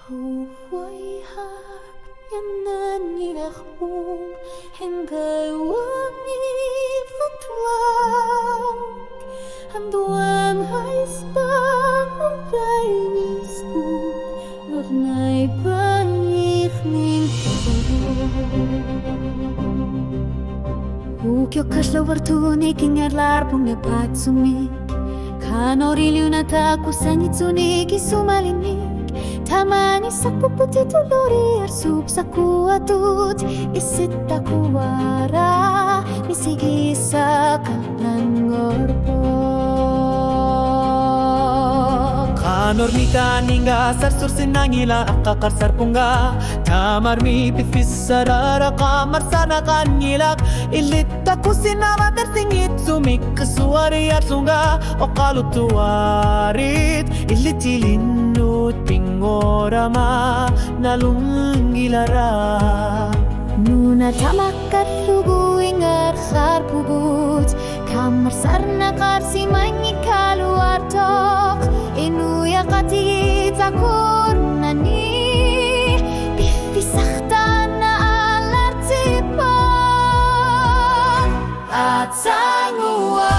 Huwag yanan nilakbong hingga wangi vertwang Handuan haistan optimismu Warnai balik ning Ukyo kasla wartuni kingar larbong nepat sumi Kanori liunata kusangitsuni kisumalinik Tamani saku putih tuluri arsub saku atut Isit aku wara misigi sakanan ngorpo Kanor mi kaninga sarsur sinangila akakar sarpunga Tamar mi pifis sarara kamar sana kanilak Ilit aku sinama tersingit sumik kesuari arsunga Okalu tuarit ilit cilinut pingorama nalunggilara Nuna tamakat lugu ingar khar pubut Kamar sarna karsi mangi kaluar tok Inu ya kati takur nani Bifisah na alar tipa At sangua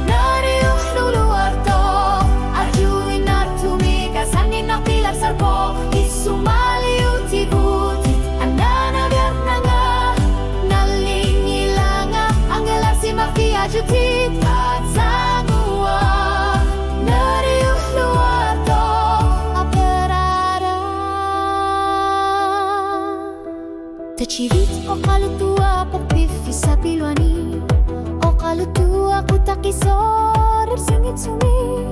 Nariuh luluar tok Arjuin artumi kasanin nak pilar sarpo Isumali utibut Andana biar nanga Nalingilanga Anggelar si mafia jutit At sangua Nariuh luar tok Aperara Tachirit o kalutua Pagpifis sa pilwani O kalutua kutakisor Singit sumi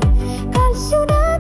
Kalsyuna